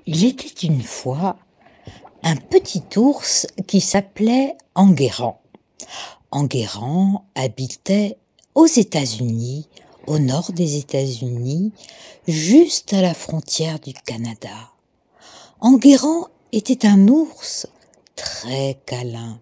Il était une fois un petit ours qui s'appelait Enguerrand. Enguerrand habitait aux États-Unis, au nord des États-Unis, juste à la frontière du Canada. Enguerrand était un ours très câlin,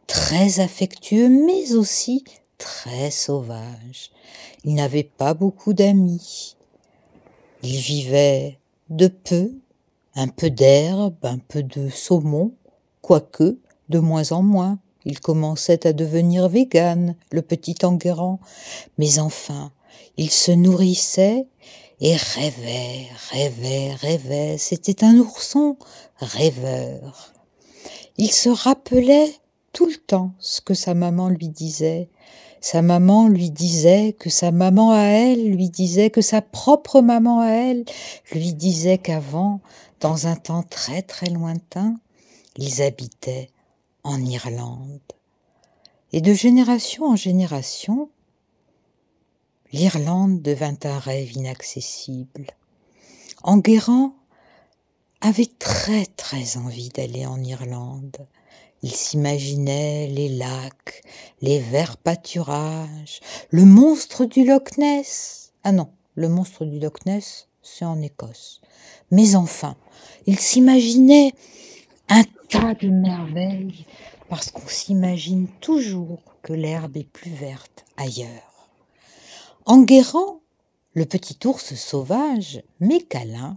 très affectueux, mais aussi très sauvage. Il n'avait pas beaucoup d'amis. Il vivait de peu, un peu d'herbe, un peu de saumon, quoique de moins en moins. Il commençait à devenir végane, le petit Enguerrand. Mais enfin, il se nourrissait et rêvait, rêvait, rêvait. C'était un ourson rêveur. Il se rappelait tout le temps ce que sa maman lui disait. Sa maman lui disait que sa maman à elle lui disait que sa propre maman à elle lui disait qu'avant, dans un temps très très lointain, ils habitaient en Irlande. Et de génération en génération, l'Irlande devint un rêve inaccessible. Enguerrand avait très très envie d'aller en Irlande. Il s'imaginait les lacs, les verts pâturages, le monstre du Loch Ness. Ah non, le monstre du Loch Ness, c'est en Écosse. Mais enfin, il s'imaginait un tas de merveilles, parce qu'on s'imagine toujours que l'herbe est plus verte ailleurs. Enguerrand, le petit ours sauvage, mais câlin,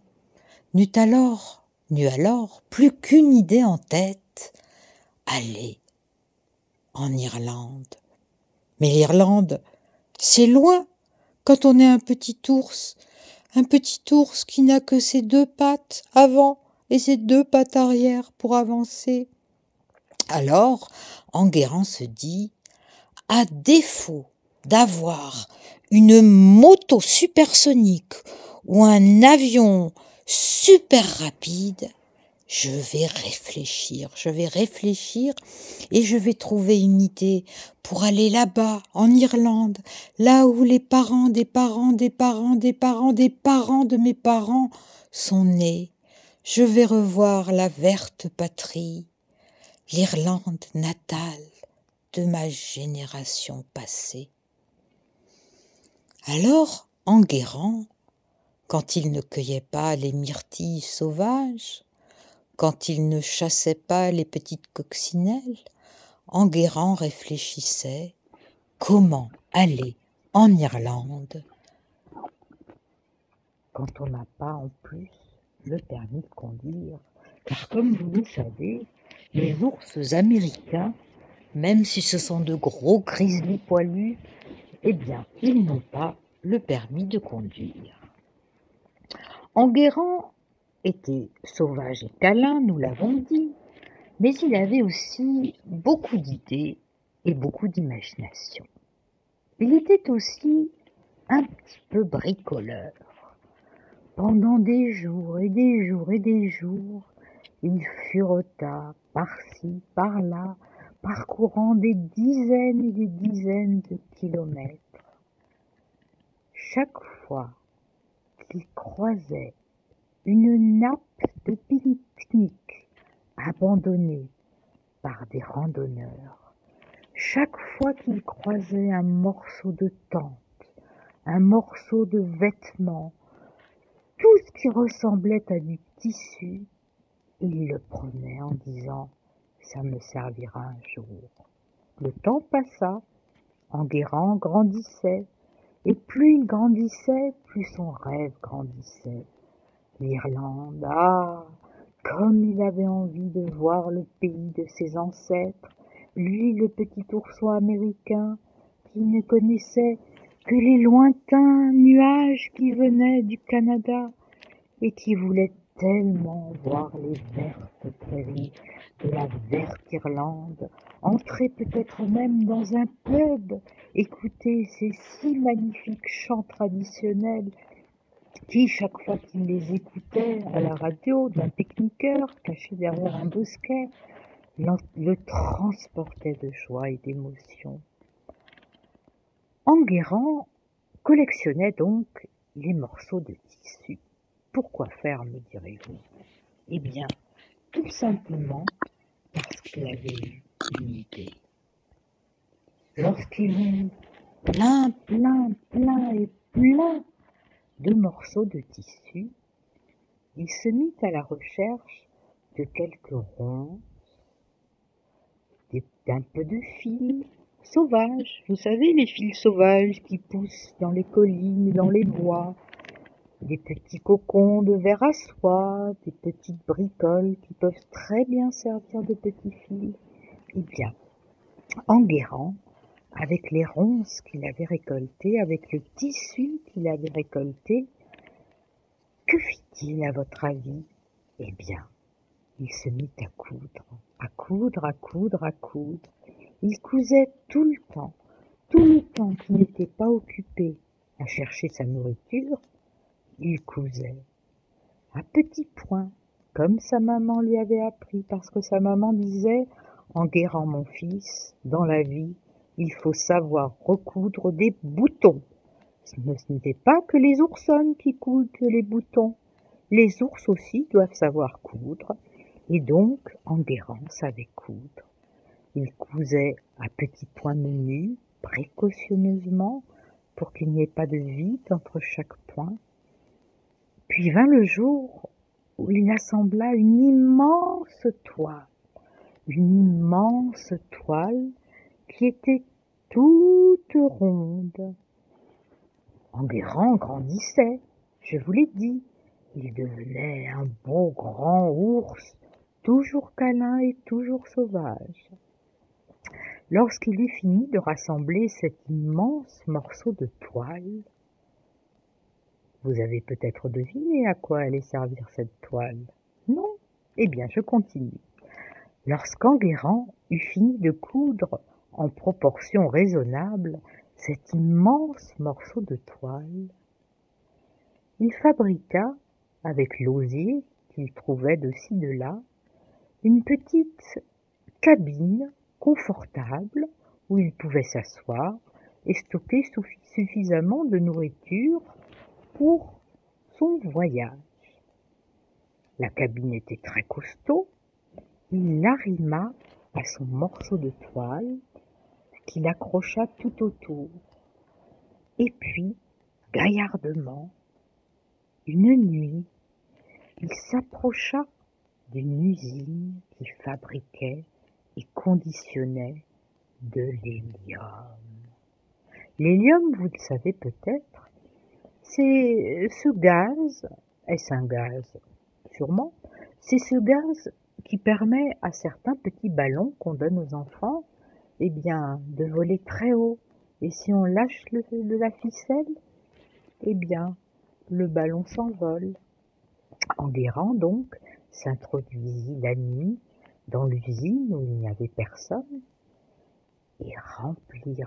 n'eut alors plus qu'une idée en tête: aller en Irlande. Mais l'Irlande, c'est loin quand on est un petit ours qui n'a que ses deux pattes avant et ses deux pattes arrière pour avancer. Alors, Enguerrand se dit: à défaut d'avoir une moto supersonique ou un avion super rapide, je vais réfléchir et je vais trouver une idée pour aller là-bas, en Irlande, là où les parents des parents des parents des parents des parents de mes parents sont nés. Je vais revoir la verte patrie, l'Irlande natale de ma génération passée. Alors, Enguerrand, quand il ne cueillait pas les myrtilles sauvages, quand il ne chassait pas les petites coccinelles, Enguerrand réfléchissait: comment aller en Irlande quand on n'a pas en plus le permis de conduire? Car comme vous le savez, les ours américains, même si ce sont de gros grizzlies poilus, eh bien, ils n'ont pas le permis de conduire. Enguerrand était sauvage et câlin, nous l'avons dit, mais il avait aussi beaucoup d'idées et beaucoup d'imagination. Il était aussi un petit peu bricoleur. Pendant des jours et des jours et des jours, il fureta par-ci, par-là, parcourant des dizaines et des dizaines de kilomètres. Chaque fois qu'il croisait une nappe de pique-nique abandonnée par des randonneurs, chaque fois qu'il croisait un morceau de tente, un morceau de vêtement, tout ce qui ressemblait à du tissu, il le prenait en disant: ça me servira un jour. Le temps passa, Enguerrand grandissait, et plus il grandissait, plus son rêve grandissait. L'Irlande, ah, comme il avait envie de voir le pays de ses ancêtres, lui, le petit ourson américain, qui ne connaissait que les lointains nuages qui venaient du Canada et qui voulait tellement voir les vertes prairies de la verte Irlande, entrer peut-être même dans un pub, écouter ces si magnifiques chants traditionnels qui, chaque fois qu'il les écoutait à la radio d'un pique-niqueur caché derrière un bosquet, le transportait de joie et d'émotion. Enguerrand collectionnait donc les morceaux de tissu. Pourquoi faire, me direz-vous? Eh bien, tout simplement parce qu'il avait eu une idée. Lorsqu'il eut plein et plein de morceaux de tissu, il se mit à la recherche de quelques ronds, d'un peu de fil sauvage. Vous savez, les fils sauvages qui poussent dans les collines, dans les bois, des petits cocons de verre à soie, des petites bricoles qui peuvent très bien servir de petits fils. Eh bien, Enguerrand, avec les ronces qu'il avait récoltées, avec le tissu qu'il avait récolté, que fit-il à votre avis? Eh bien, il se mit à coudre, à coudre, à coudre, à coudre. Il cousait tout le temps qu'il n'était pas occupé à chercher sa nourriture, il cousait à petits points, comme sa maman lui avait appris, parce que sa maman disait: Enguerrand, mon fils, dans la vie, il faut savoir recoudre des boutons. Ce n'était pas que les oursonnes qui coudent les boutons. Les ours aussi doivent savoir coudre, et donc Enguerrand savait coudre. Il cousait à petits points menus, précautionneusement, pour qu'il n'y ait pas de vide entre chaque point. Puis vint le jour où il assembla une immense toile qui était toute ronde. Enguerrand grandissait, je vous l'ai dit, il devenait un beau grand ours, toujours câlin et toujours sauvage. Lorsqu'il eut fini de rassembler cet immense morceau de toile, vous avez peut-être deviné à quoi allait servir cette toile, non? Eh bien, je continue. Lorsqu'Enguerrand eut fini de coudre en proportion raisonnable cet immense morceau de toile, il fabriqua, avec l'osier qu'il trouvait de ci de là, une petite cabine confortable où il pouvait s'asseoir et stocker suffisamment de nourriture pour son voyage. La cabine était très costaud, il l'arrima à son morceau de toile qu'il accrocha tout autour. Et puis, gaillardement, une nuit, il s'approcha d'une usine qui fabriquait et conditionnait de l'hélium. L'hélium, vous le savez peut-être, c'est ce gaz, est-ce un gaz? Sûrement. C'est ce gaz qui permet à certains petits ballons qu'on donne aux enfants, eh bien, de voler très haut. Et si on lâche la ficelle, eh bien, le ballon s'envole. Enguerrand, donc, s'introduisit la nuit dans l'usine où il n'y avait personne et remplit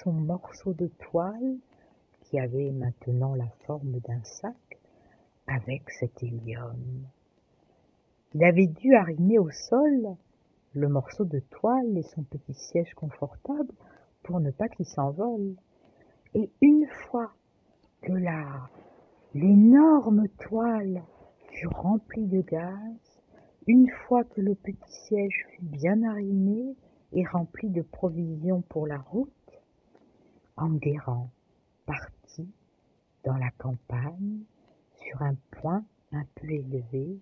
son morceau de toile qui avait maintenant la forme d'un sac avec cet hélium. Il avait dû arrimer au sol le morceau de toile et son petit siège confortable pour ne pas qu'il s'envole. Et une fois que l'énorme toile fut remplie de gaz, une fois que le petit siège fut bien arrimé et rempli de provisions pour la route, Enguerrand partit dans la campagne sur un point un peu élevé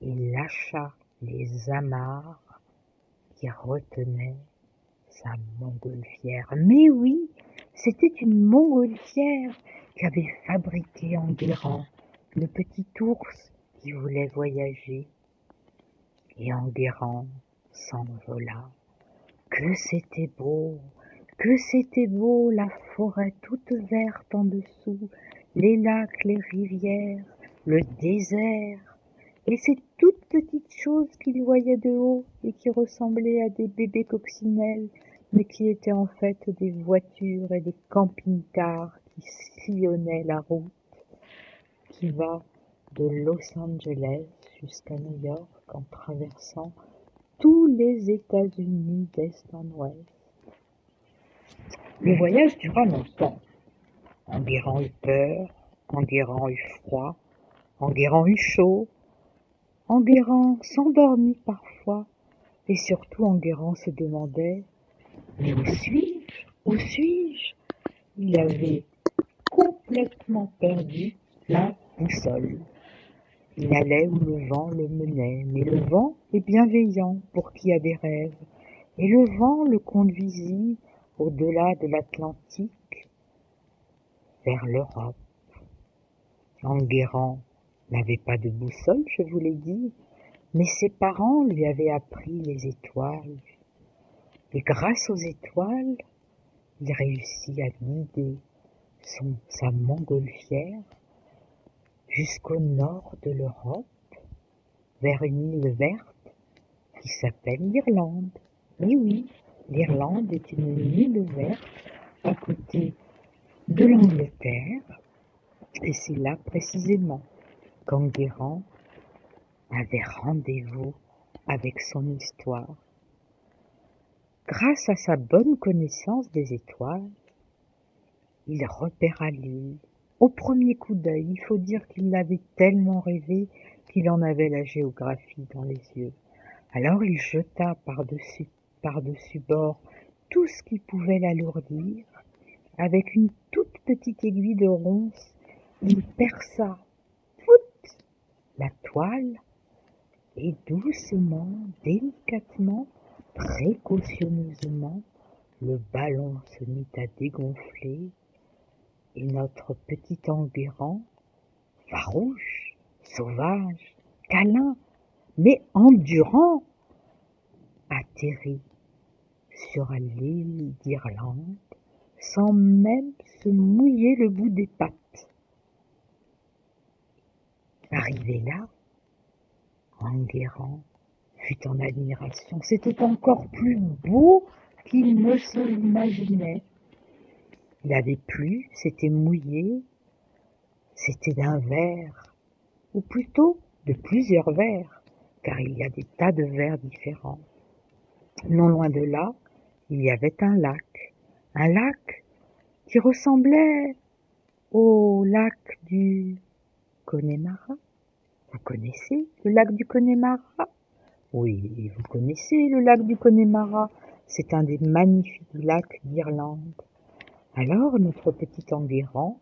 et lâcha les amarres qui retenaient sa montgolfière. Mais oui, c'était une montgolfière qu'avait fabriquée Enguerrand, le petit ours qui voulait voyager. Et Enguerrand s'envola. Que c'était beau, la forêt toute verte en dessous, les lacs, les rivières, le désert, et ces toutes petites choses qu'il voyait de haut et qui ressemblaient à des bébés coccinelles, mais qui étaient en fait des voitures et des camping-cars qui sillonnaient la route qui va de Los Angeles jusqu'à New York en traversant tous les États-Unis d'est en ouest. Le voyage dura longtemps. Enguerrand eut peur, Enguerrand eut froid, Enguerrand eut chaud. Enguerrand s'endormit parfois, et surtout Enguerrand se demandait « Mais où suis-je? Où suis-je » Il avait complètement perdu la boussole. Il allait où le vent le menait, mais le vent est bienveillant pour qui a des rêves, et le vent le conduisit au-delà de l'Atlantique, vers l'Europe. Enguerrand n'avait pas de boussole, je vous l'ai dit, mais ses parents lui avaient appris les étoiles. Et grâce aux étoiles, il réussit à guider sa montgolfière jusqu'au nord de l'Europe, vers une île verte qui s'appelle l'Irlande. Et oui, l'Irlande est une île verte à côté de l'Angleterre, et c'est là précisément qu'Enguerrand avait rendez-vous avec son histoire. Grâce à sa bonne connaissance des étoiles, il repéra l'île. Au premier coup d'œil, il faut dire qu'il l'avait tellement rêvé qu'il en avait la géographie dans les yeux. Alors il jeta par-dessus bord tout ce qui pouvait l'alourdir. Avec une toute petite aiguille de ronce, il perça toute la toile et doucement, délicatement, précautionneusement, le ballon se mit à dégonfler et notre petit Enguerrand, farouche, sauvage, câlin, mais endurant, atterrit sur l'île d'Irlande sans même se mouiller le bout des pattes. Arrivé là, Enguerrand fut en admiration. C'était encore plus beau qu'il ne se l'imaginait. Il avait plu, c'était mouillé, c'était d'un verre, ou plutôt de plusieurs verres, car il y a des tas de verres différents. Non loin de là, il y avait un lac qui ressemblait au lac du Connemara. Vous connaissez le lac du Connemara? Oui, vous connaissez le lac du Connemara. C'est un des magnifiques lacs d'Irlande. Alors notre petit Enguerrand,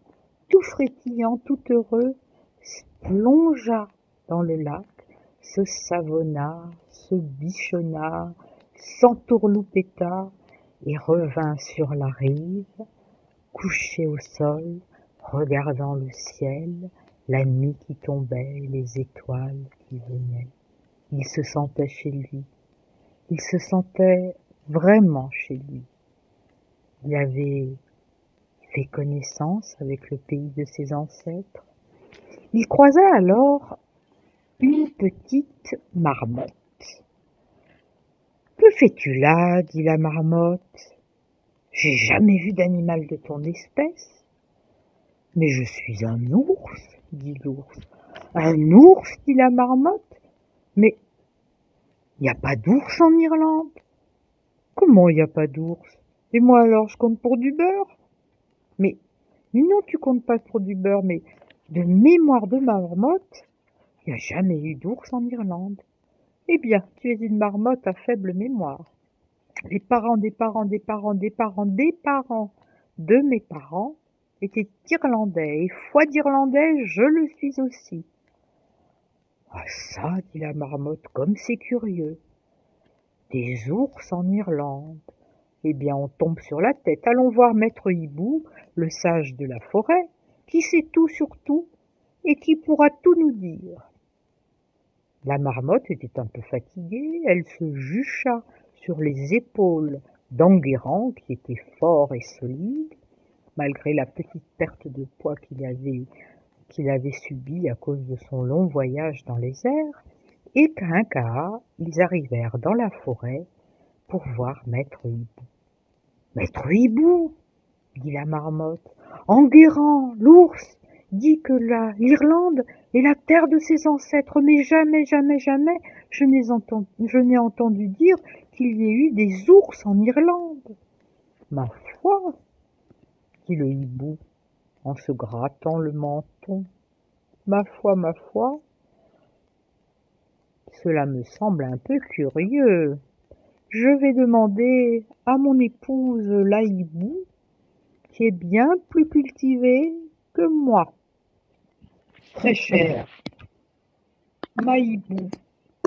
tout frétillant, tout heureux, plongea dans le lac, se savonna, se bichonna, s'entourloupetta et revint sur la rive, couché au sol, regardant le ciel, la nuit qui tombait, les étoiles qui venaient. Il se sentait chez lui. Il se sentait vraiment chez lui. Il avait fait connaissance avec le pays de ses ancêtres. Il croisa alors une petite marmotte. « Que fais-tu là ?» dit la marmotte. « J'ai jamais vu d'animal de ton espèce. »« Mais je suis un ours, » dit l'ours. « Un ours, » dit la marmotte. « Mais il n'y a pas d'ours en Irlande. »« Comment il n'y a pas d'ours? Et moi alors, je compte pour du beurre ?»« Mais non, tu comptes pas pour du beurre, mais de mémoire de marmotte, il n'y a jamais eu d'ours en Irlande. » Eh bien, tu es une marmotte à faible mémoire. Les parents des parents des parents des parents des parents de mes parents étaient irlandais, et foi d'Irlandais, je le suis aussi. Ah ça, dit la marmotte, comme c'est curieux. Des ours en Irlande. Eh bien, on tombe sur la tête. Allons voir Maître Hibou, le sage de la forêt, qui sait tout sur tout et qui pourra tout nous dire. La marmotte était un peu fatiguée, elle se jucha sur les épaules d'Enguerrand, qui était fort et solide, malgré la petite perte de poids qu'il avait subie à cause de son long voyage dans les airs, et qu'à un cas, ils arrivèrent dans la forêt pour voir Maître Hibou. « Maître Hibou, » dit la marmotte, « Enguerrand, l'ours, dit que l'Irlande est la terre de ses ancêtres, mais jamais, jamais, jamais, je n'ai entendu dire qu'il y ait eu des ours en Irlande. »« Ma foi, dit le hibou en se grattant le menton, ma foi, cela me semble un peu curieux. Je vais demander à mon épouse la hibou, qui est bien plus cultivée que moi. Très chère, ma hibou,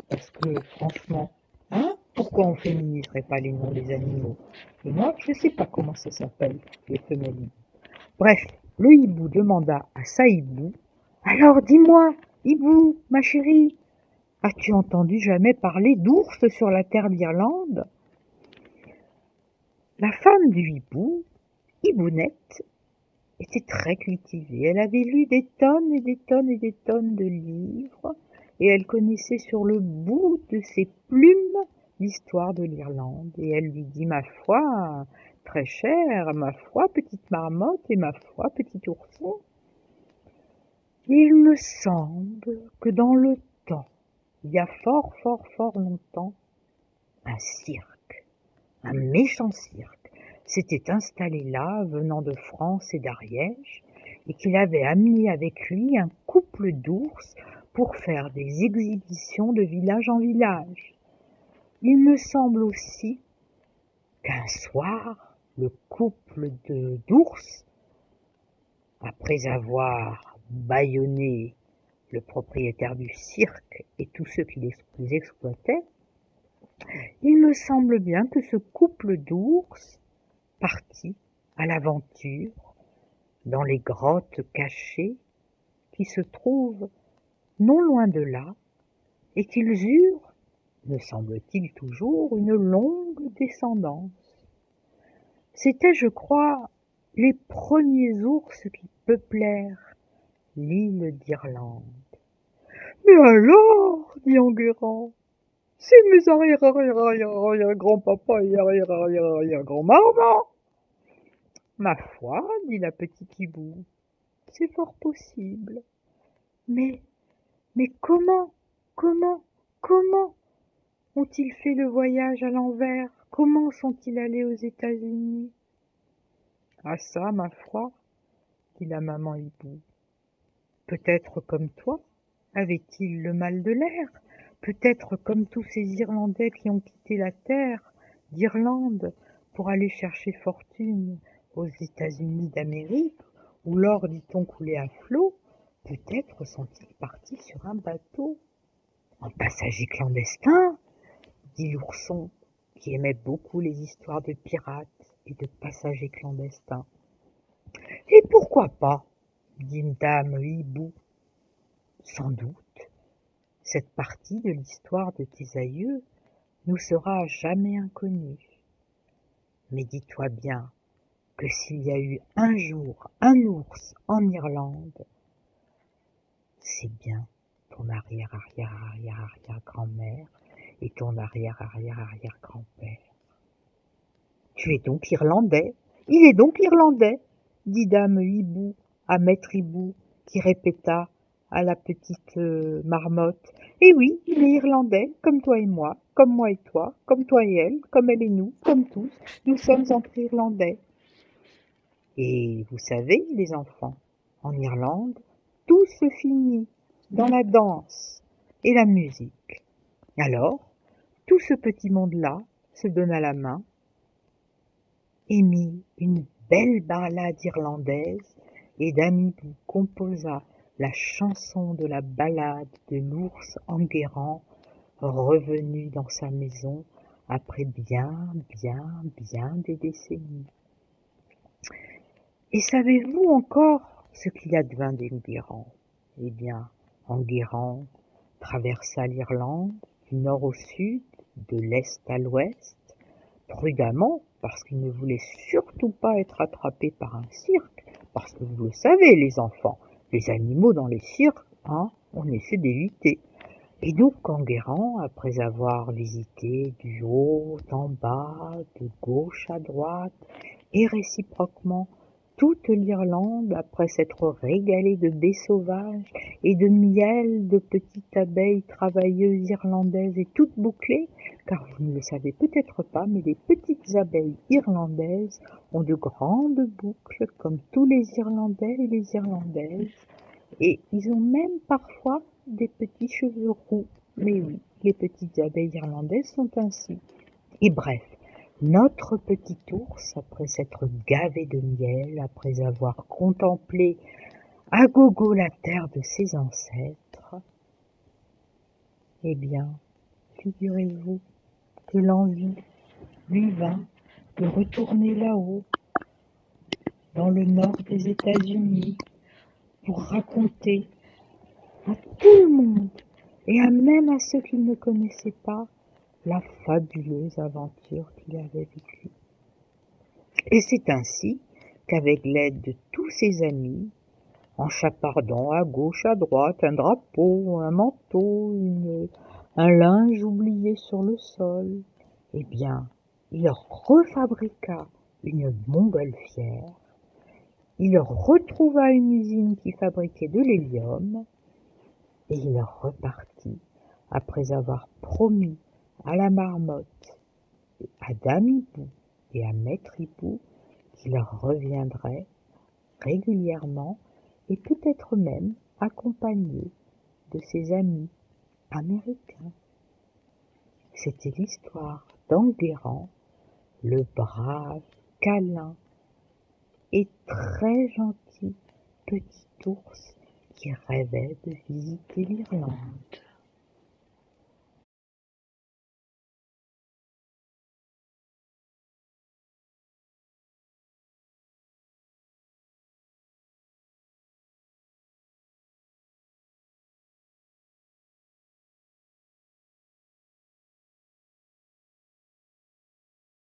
parce que franchement, hein, pourquoi on féminiserait pas les noms des animaux? Et moi, je sais pas comment ça s'appelle, les femelles hiboux. Bref, le hibou demanda à sa hibou, alors dis-moi, hibou, ma chérie, as-tu entendu jamais parler d'ours sur la terre d'Irlande? La femme du hibou, Hibounette, était très cultivée. Elle avait lu des tonnes et des tonnes et des tonnes de livres et elle connaissait sur le bout de ses plumes l'histoire de l'Irlande. Et elle lui dit, ma foi, très chère, ma foi, petite marmotte et ma foi, petit ourson, il me semble que dans le temps, il y a fort, fort, fort longtemps, un cirque, un méchant cirque, s'était installé là, venant de France et d'Ariège, et qu'il avait amené avec lui un couple d'ours pour faire des exhibitions de village en village. Il me semble aussi qu'un soir, le couple d'ours, après avoir bâillonné le propriétaire du cirque et tous ceux qui les exploitaient, il me semble bien que ce couple d'ours partit à l'aventure dans les grottes cachées qui se trouvent non loin de là, et qu'ils eurent, me semble-t-il toujours, une longue descendance. C'étaient, je crois, les premiers ours qui peuplèrent l'île d'Irlande. Mais alors, dit Enguerrand, c'est mes arrière-arrière-arrière-arrière-grand-papa et arrière-arrière-arrière-grand-maman. Ma foi, dit la petite hibou, c'est fort possible. Mais comment ont-ils fait le voyage à l'envers? Comment sont-ils allés aux États-Unis? Ah ça, ma foi, dit la maman hibou. Peut-être comme toi, avait-il le mal de l'air? Peut-être comme tous ces Irlandais qui ont quitté la terre d'Irlande pour aller chercher fortune aux États-Unis d'Amérique, où l'or, dit-on, coulait à flot. Peut-être sont-ils partis sur un bateau en passager clandestin, dit l'ourson, qui aimait beaucoup les histoires de pirates et de passagers clandestins. Et pourquoi pas, dit dame hibou. Sans doute, cette partie de l'histoire de tes aïeux nous sera à jamais inconnue. Mais dis-toi bien que s'il y a eu un jour un ours en Irlande, c'est bien ton arrière-arrière-arrière-arrière-grand-mère et ton arrière-arrière-arrière-grand-père. Tu es donc irlandais, il est donc irlandais, dit dame hibou à maître hibou, qui répéta à la petite marmotte. Eh oui, il est irlandais, comme toi et moi, comme moi et toi, comme toi et elle, comme elle et nous, comme tous, nous sommes entre irlandais. Et vous savez, les enfants, en Irlande, tout se finit dans la danse et la musique. Alors, tout ce petit monde-là se donna la main et mit une belle ballade irlandaise, et Dame Hibou composa la chanson de la ballade de l'ours Enguerrand, revenu dans sa maison après bien des décennies. Et savez-vous encore ce qu'il advint d'Enguerrand? Eh bien, Enguerrand traversa l'Irlande du nord au sud, de l'est à l'ouest, prudemment, parce qu'il ne voulait surtout pas être attrapé par un cirque, parce que vous le savez, les enfants, les animaux dans les cirques, hein, on essaie d'éviter. Et donc Enguerrand, après avoir visité du haut en bas, de gauche à droite, et réciproquement toute l'Irlande, après s'être régalé de baies sauvages et de miel de petites abeilles travailleuses irlandaises et toutes bouclées, car vous ne le savez peut-être pas, mais les petites abeilles irlandaises ont de grandes boucles, comme tous les Irlandais et les Irlandaises, Et ils ont même parfois des petits cheveux roux. Mais oui, les petites abeilles irlandaises sont ainsi. Et bref, notre petit ours, après s'être gavé de miel, après avoir contemplé à gogo la terre de ses ancêtres, eh bien, figurez-vous que l'envie lui vint de retourner là-haut, dans le nord des États-Unis, pour raconter à tout le monde, et même à ceux qui ne connaissaient pas, la fabuleuse aventure qu'il avait vécue. Et c'est ainsi qu'avec l'aide de tous ses amis, en chapardant à gauche, à droite, un drapeau, un manteau, un linge oublié sur le sol, eh bien, il refabriqua une montgolfière, il retrouva une usine qui fabriquait de l'hélium, et il repartit après avoir promis à la marmotte, à Dame Hibou et à Maître Hibou qu'il reviendrait régulièrement et peut-être même accompagné de ses amis américains. C'était l'histoire d'Enguerrand, le brave, câlin et très gentil petit ours qui rêvait de visiter l'Irlande.